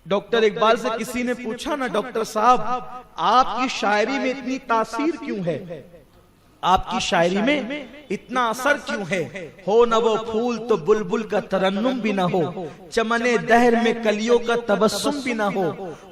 Doctor Iqbal से किसी ने पूछा ना, डॉक्टर साहब आपकी शायरी में इतनी तासीर क्यों है, आपकी शायरी में इतना असर क्यों है? हो न वो फूल तो बुलबुल का तरन्नुम भी ना हो, चमने दहर में कलियों का तबस्सुम भी ना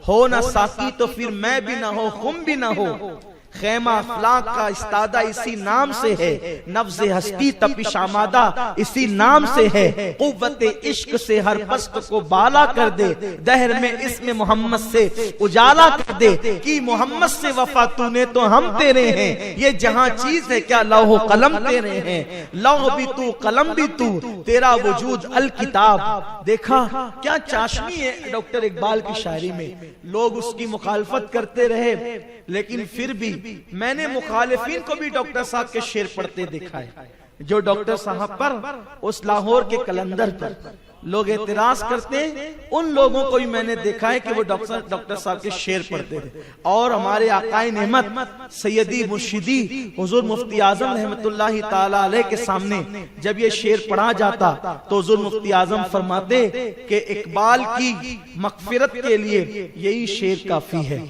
हो न साकी तो फिर मैं भी ना हो, खुम भी ना हो। खैमा अफलाक का इस्तादा इसी नाम से है, नफ्ज़े हस्ती तपिश आमादा इसी नाम से है। कुव्वते इश्क से हर पस्त को बाला कर दे, दहर में इसमें मोहम्मद से उजाला कर दे। कि मोहम्मद से वफा तूने तो हम तेरे हैं, ये जहां चीज है क्या लौह कलम तेरे हैं। लौह भी तू कलम भी तू, तेरा वजूद अल किताब। देखा क्या चाशनी है डॉक्टर इकबाल की शायरी में। लोग उसकी मुखालफत करते रहे, लेकिन फिर भी मैंने मुखालिफिन को भी डॉक्टर साहब के शेर पढ़ते देखा है। जो डॉक्टर साहब पर उस लाहौर के कलंदर पर लोग एतराज करते हैं, उन लोगों को भी मैंने देखा है कि वो डॉक्टर साहब के शेर पढ़ते थे। और हमारे आकाए नेमत सैयदी मुर्शिदी हुजूर मुफ्ती आजम रहमतुल्लाहि ताला अलैह के सामने जब ये शेर पढ़ा जाता तो हुजूर मुफ्ती आजम फरमाते कि इकबाल की मगफिरत के लिए यही शेर काफी है।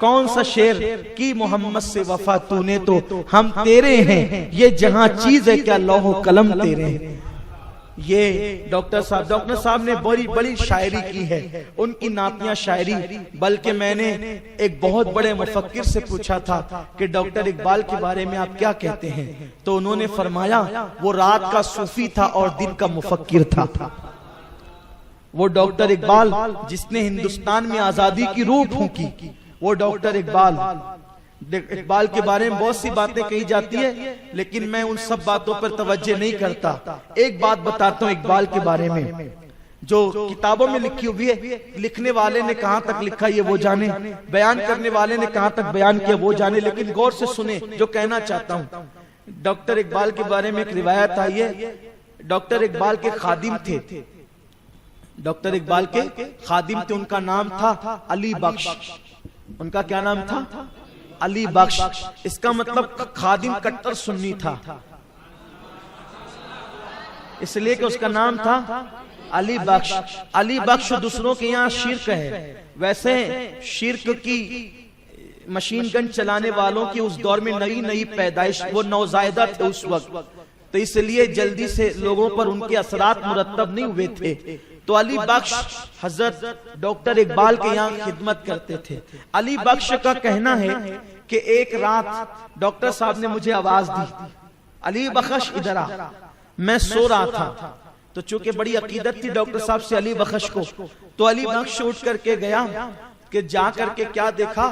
कौन सा शेर? कि मोहम्मद से वफा तूने तो हम तेरे हैं, ये जहां चीज है क्या लौह कलम तेरे हैं। ये डॉक्टर साहब ने बड़ी बड़ी शायरी की है, उनकी नातियां शायरी। बल्कि मैंने एक बहुत बड़े मुफक्किर से पूछा था कि डॉक्टर इकबाल के बारे में आप क्या कहते हैं, तो उन्होंने फरमाया वो रात का सूफी था और दिन का मुफक्किर था। वो डॉक्टर इकबाल जिसने हिंदुस्तान में आजादी की रूह फूंकी, वो डॉक्टर इकबाल के बारे में बहुत सी बातें कही जाती है, लेकिन मैं उन सब बातों पर तवज्जो नहीं करता। एक बात बताता हूँ इकबाल के बारे में, जो किताबों में लिखी हुई है। लिखने वाले ने कहां तक लिखा ये वो जाने, बयान करने वाले ने कहां तक बयान किया वो जाने, लेकिन गौर से सुने जो कहना चाहता हूँ। डॉक्टर इकबाल के बारे में एक रिवायत आई है। डॉक्टर इकबाल के खादिम थे, डॉक्टर इकबाल के खादिम थे, उनका नाम था अली बख्श। उनका क्या नाम था? अली बख्श। इसका मतलब खादिम कट्टर सुन्नी था, इसलिए कि उसका नाम था अली बख्श। अली बख्श दूसरों के यहाँ शिर्क है। वैसे शिर्क की मशीन गन चलाने वालों की उस दौर में नई नई पैदाइश, वो नौजायदा थे उस वक्त, तो इसलिए जल्दी से लोगों पर उनके असरात मुरत्तब नहीं हुए थे। तो अली बख्श हजरत डॉक्टर इकबाल के यहाँ खिदमत करते थे। अली बख्श का कहना है कि एक रात डॉक्टर साहब ने मुझे आवाज दी, अली बख्श इधर आ। मैं सो रहा था, तो चूंकि बड़ी अकीदत थी डॉक्टर साहब से अली बख्श को, तो अली बख्श उठ करके गया कि जा करके क्या देखा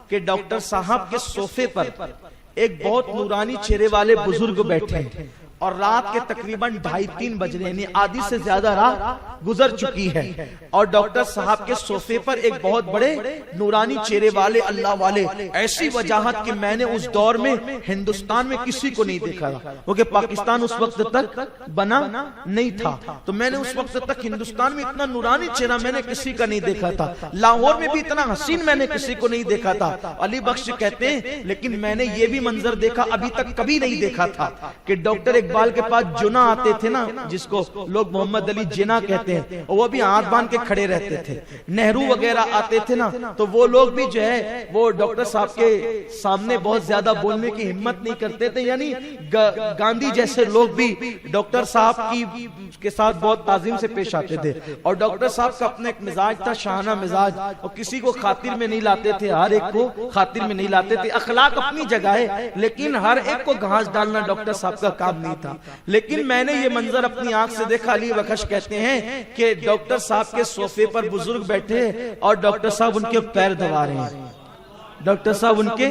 कि डॉक्टर साहब के सोफे पर एक बहुत नूरानी चेहरे वाले बुजुर्ग बैठे हैं और रात के तकरीबन 2:30-3 बज रहे हैं, आधी से ज्यादा रात गुजर चुकी है। और डॉक्टर साहब के सोफे पर एक बहुत बड़े नूरानी चेहरे वाले अल्लाह वाले, ऐसी वजाहत कि मैंने उस दौर में हिंदुस्तान में किसी को नहीं देखा था, क्योंकि पाकिस्तान उस वक्त तक बना नहीं था। तो मैंने उस वक्त तक हिंदुस्तान में इतना नूरानी चेहरा मैंने किसी का नहीं देखा था, लाहौर में भी इतना हसीन मैंने किसी को नहीं देखा था। अली बख्श कहते हैं लेकिन मैंने ये भी मंजर देखा अभी तक कभी नहीं देखा था कि डॉक्टर इकबाल के पास जुना आते थे ना, जिसको लोग मोहम्मद अली जिना कहते हैं, वो भी हाथ बांध के खड़े रहते थे। नेहरू वगैरह आते थे ना, तो वो लोग भी जो है वो डॉक्टर साहब के सामने बहुत ज्यादा बोलने की हिम्मत नहीं करते थे। यानी गांधी जैसे लोग भी डॉक्टर साहब की के साथ बहुत ताजीम से पेश आते थे। और डॉक्टर साहब का अपना एक मिजाज था, शाहाना मिजाज, और किसी को खातिर में नहीं लाते थे, हर एक को खातिर में नहीं लाते थे। अखलाक अपनी जगह है, लेकिन हर एक को घास डालना डॉक्टर साहब का काम नहीं था। लेकिन मैंने ये मंजर अपनी आंख से देखा। अली बख्श कहते हैं कि डॉक्टर साहब के सोफे पर बुजुर्ग बैठे और डॉक्टर साहब उनके पैर दबा रहे हैं। डॉक्टर साहब उनके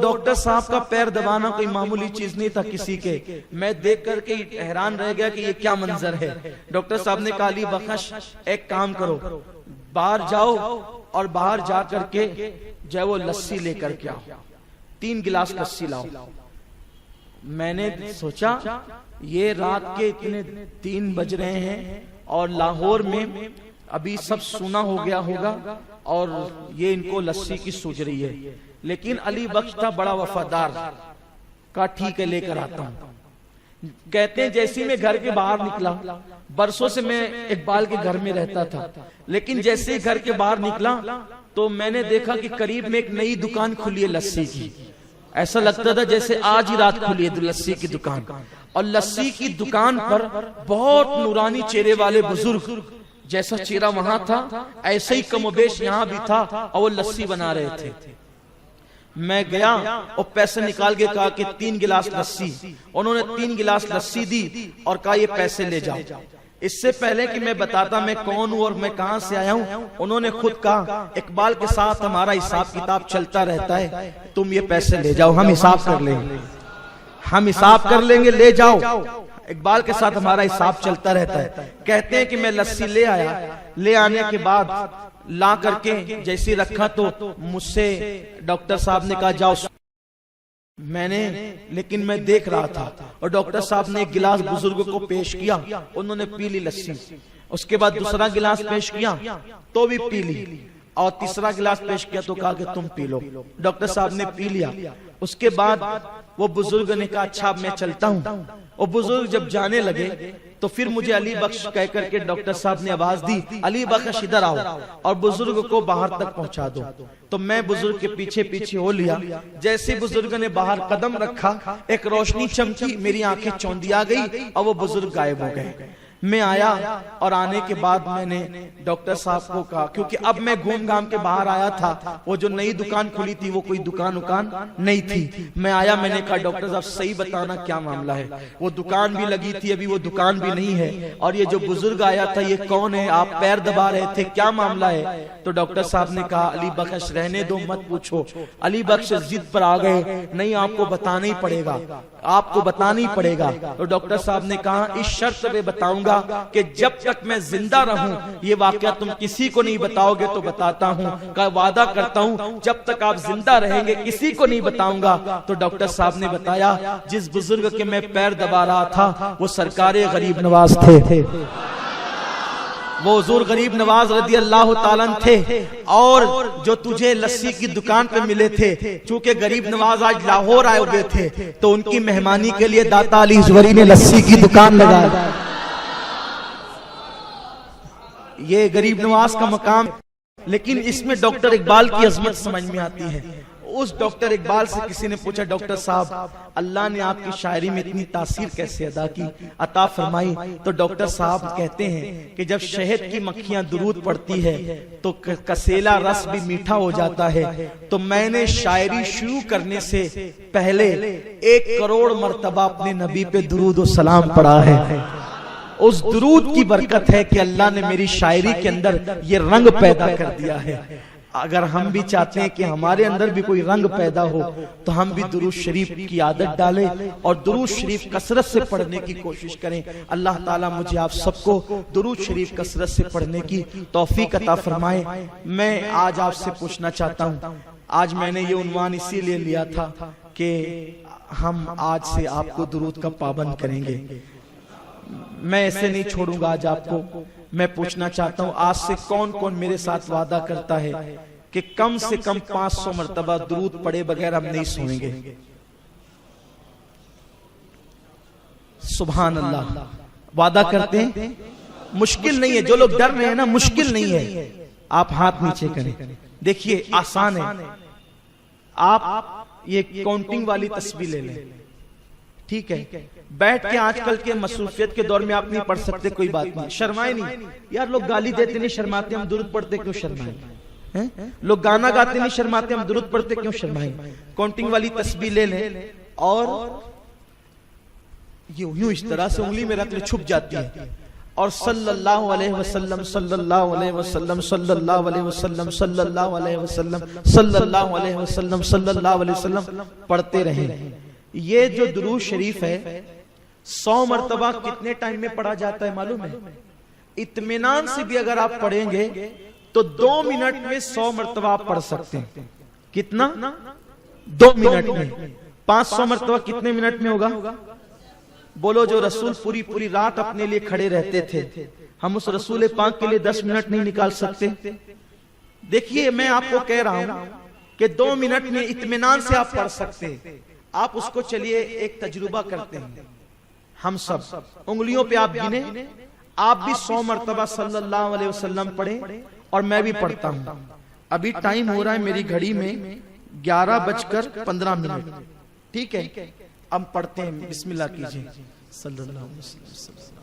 डॉक्टर साहब का पैर दबाना कोई मामूली चीज नहीं था किसी के। मैं देख करके हैरान रह गया कि ये क्या मंजर है। डॉक्टर साहब ने कहा अली बख्श एक काम करो, बाहर जाओ और बाहर जा करके जो वो लस्सी लेकर के आओ, 3 गिलास लस्सी लाओ। मैंने सोचा ये रात के इतने 3 बज रहे हैं और लाहौर में अभी सब सुना हो गया होगा और ये इनको लस्सी की सूझ रही है। लेकिन अली बख्श था बड़ा वफादार, का ठीक है लेकर आता हूं। कहते हैं जैसे मैं घर के बाहर निकला, बरसों से मैं इकबाल के घर में रहता था, लेकिन जैसे ही घर के बाहर निकला तो मैंने देखा कि करीब में एक नई दुकान खुली है लस्सी की। ऐसा लगता था जैसे आज ही रात खुली है लस्सी की दुकान, और लस्सी की दुकान पर बहुत नूरानी चेहरे वाले बुजुर्ग, जैसा चेहरा वहां था ऐसे ही कमोबेश यहाँ भी था, और वो लस्सी बना रहे थे। मैं गया और पैसे निकाल के कहा कि 3 गिलास लस्सी। उन्होंने 3 गिलास लस्सी दी और कहा ये पैसे ले जाओ। इससे पहले कि मैं बताता मैं कौन हूं और मैं कहां से आया हूं, उन्होंने खुद कहा इकबाल के साथ हमारा हिसाब किताब चलता रहता है, तुम ये पैसे ले जाओ, हम हिसाब कर लेंगे, हम हिसाब कर लेंगे, ले जाओ। इकबाल के साथ हमारा हिसाब चलता रहता है। कहते हैं कि मैं लस्सी ले आया, ले आने के बाद ला करके जैसे रखा तो मुझसे डॉक्टर साहब ने कहा जाओ। लेकिन मैं देख रहा था, और डॉक्टर साहब ने एक गिलास बुजुर्ग को पेश किया, उन्होंने पी ली लस्सी। उसके बाद दूसरा गिलास पेश किया तो भी पी ली, और तीसरा गिलास पेश किया तो कहा कि तुम पी लो। डॉक्टर साहब ने पी लिया। उसके बाद वो बुजुर्ग ने कहा अच्छा मैं चलता हूँ। और बुजुर्ग जब जाने लगे तो फिर मुझे अली बख्श कह करके डॉक्टर साहब ने आवाज दी, अली बख्श इधर आओ और बुजुर्ग को बाहर तक पहुंचा दो। तो मैं बुजुर्ग के पीछे पीछे हो लिया। जैसे बुजुर्ग ने बाहर कदम रखा, एक रोशनी चमकी, मेरी आंखें चौंधिया गई और वो बुजुर्ग गायब हो गए। मैं आया और आने के बाद मैंने डॉक्टर साहब को कहा, क्योंकि अब मैं घूम घाम के बाहर आया था, वो जो नई दुकान खुली थी वो कोई दुकान नहीं थी। मैं आया, मैंने कहा डॉक्टर साहब सही बताना क्या मामला है, वो दुकान भी लगी थी, अभी वो दुकान भी नहीं है, और ये जो बुजुर्ग आया था ये कौन है, आप पैर दबा रहे थे, क्या मामला है। तो डॉक्टर साहब ने कहा अली बख्श रहने दो, मत पूछो। अली बख्श जिद पर आ गए, नहीं आपको बताना ही पड़ेगा, आपको बताना ही पड़ेगा। तो डॉक्टर साहब ने कहा इस शर्त पे बताऊंगा कि जब तक मैं जिंदा रहूं ये वाकया तुम किसी को नहीं बताओगे तो बताता हूं, का वादा करता हूं जब तक आप जिंदा रहेंगे किसी को नहीं बताऊंगा। तो डॉक्टर साहब ने बताया जिस बुजुर्ग के मैं पैर दबा रहा था वो सरकारे गरीब नवाज थे, वो हुजूर गरीब नवाज रदी अल्लाह ताला थे। और जो तुझे लस्सी की दुकान पे मिले थे, चूंकि गरीब नवाज आज लाहौर आए हुए थे, तो उनकी मेहमानी के लिए दाता अली ज़ुवैरी ने लस्सी की दुकान लगाई। ये गरीब नवाज का मकाम। लेकिन इसमें डॉक्टर इकबाल की अजमत समझ में आती है। उस डॉक्टर इकबाल से किसी ने पूछा डॉक्टर साहब अल्लाह ने आपकी शायरी में इतनी तासीर कैसे अता फरमाई। तो डॉक्टर साहब कहते हैं कि जब शहद की मक्खियां दुरूद पड़ती है तो कसेला रस भी मीठा हो जाता है। तो मैंने शायरी शुरू करने से पहले 1 करोड़ मर्तबा अपने नबी पे दुरूद और सलाम पढ़ा है। उस दुरूद की बरकत है कि अल्लाह ने मेरी शायरी के अंदर ये रंग पैदा कर दिया है। अगर हम भी चाहते हैं कि हमारे अंदर भी कोई रंग पैदा हो तो हम भी दुरूद शरीफ की आदत डालें और दुरूद शरीफ कसरत से पढ़ने की कोशिश करें। अल्लाह ताला मुझे आप सबको दुरूद शरीफ कसरत से पढ़ने की तौफीक अता फरमाए। मैं आज आपसे पूछना चाहता हूँ, आज मैंने ये उन्वान इसीलिए लिया था कि हम आज से आपको दुरूद का पाबंद करेंगे। मैं ऐसे नहीं छोड़ूंगा आज आपको। मैं पूछना चाहता हूं आज से कौन कौन मेरे साथ वादा करता है कि कम से कम 500 मर्तबा दुरूद पढ़े बगैर हम नहीं सोएंगे। सुभान अल्लाह। वादा करते हैं? मुश्किल नहीं है। जो लोग डर रहे हैं ना, मुश्किल नहीं है। आप हाथ नीचे करें, देखिए आसान है। आप ये काउंटिंग वाली तस्वीर ले लें, ठीक है। बैठ के आजकल के मसरूफियत के दौर में आप नहीं पढ़ सकते, कोई बात नहीं, शर्माए नहीं। यार लोग गाली देते नहीं शर्माते, हम दुरूद पढ़ते क्यों शर्माए? लोग गाना गाते नहीं शर्माते, हम दुरूद पढ़ते क्यों शर्माए? काउंटिंग वाली तस्बीह ले लें और यूं इस तरह से उंगली में रख ले, छुप जाती है। और सल्लल्लाहु अलैहि वसल्लम सल्लल्लाहु अलैहि वसल्लम सल्लल्लाहु अलैहि वसल्लम सल्लल्लाहु अलैहि वसल्लम सल्लल्लाहु अलैहि वसल्लम सल्लल्लाहु अलैहि वसल्लम पढ़ते रहें। ये जो दुरूद शरीफ है 100 मर्तबा कितने टाइम में पढ़ा जाता है मालूम है? इत्मीनान से भी अगर आप पढ़ेंगे तो 2 मिनट में 100 मर्तबा आप पढ़ सकते हैं। कितना? 2 मिनट में। 500 मर्तबा कितने मिनट में होगा? बोलो। जो रसूल पूरी पूरी रात अपने लिए खड़े रहते थे, हम उस रसूल पाक के लिए 10 मिनट नहीं निकाल सकते? देखिए मैं आपको कह रहा हूं कि 2 मिनट में इत्मीनान से आप पढ़ सकते हैं। आप उसको चलिए एक तजुर्बा करते हैं। हम सब उंगलियों पे आप गिने, आप भी 100 मरतबा सल्लल्लाहु अलैहि वसल्लम पढ़े और मैं भी पढ़ता हूं। अभी टाइम हो रहा है मेरी घड़ी में 11:15। ठीक है, अब पढ़ते हैं, बिस्मिल्लाह कीजिए। सल्लल्लाहु अलैहि वसल्लम।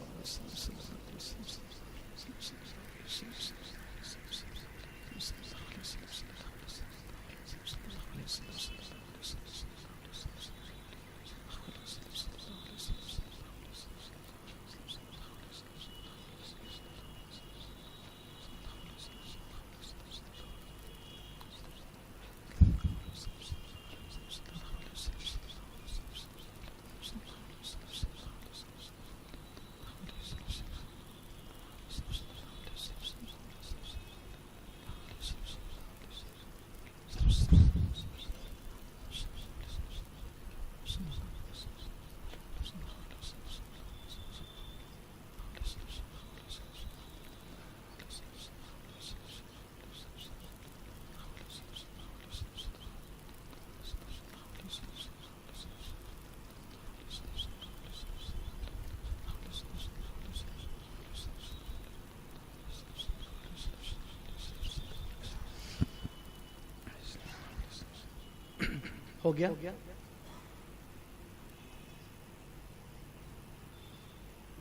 हो गया?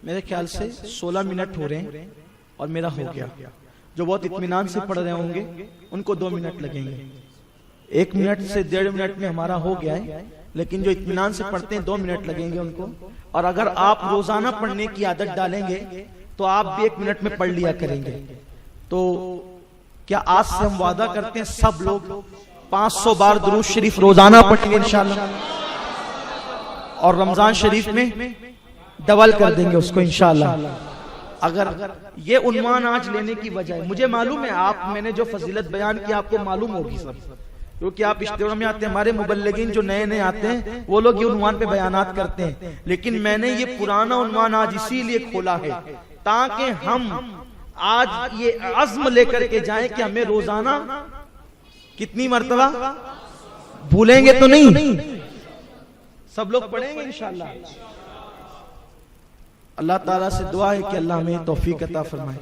मेरे ख्याल से 16 मिनट हो रहे हैं और मेरा हो गया। जो बहुत इत्मीनान से पढ़ रहे होंगे उनको 2 मिनट लगेंगे। 1 मिनट से 1.5 मिनट में हमारा हो गया है, लेकिन जो इत्मीनान से पढ़ते हैं 2 मिनट लगेंगे उनको। और अगर आप रोजाना पढ़ने की आदत डालेंगे तो आप भी 1 मिनट में पढ़ लिया करेंगे। तो क्या आज से हम वादा करते हैं सब लोग 500 बार दुरूद शरीफ रोजाना पढ़ेंगे इंशाल्लाह, और रमजान शरीफ में डबल कर देंगे उसको इंशाल्लाह। अगर ये उन्वान आज लेने की वजह, मुझे मालूम है आप, मैंने जो फजीलत बयान की आपको मालूम होगी सब, क्योंकि आप इश्तिहार में आते हैं। हमारे मुबल्लिगीन जो नए नए आते हैं वो लोग ये उन्वान पे बयानात करते हैं, लेकिन मैंने ये पुराना उन्वान आज इसीलिए खोला है ताकि हम आज ये अज़्म लेकर के जाएं कि हमें रोजाना कितनी मर्तबा, भूलेंगे तो नहीं, सब लोग पढ़ेंगे इंशाल्लाह। अल्लाह ताला से दुआ है कि अल्लाह हमें तौफीक अता फरमाए।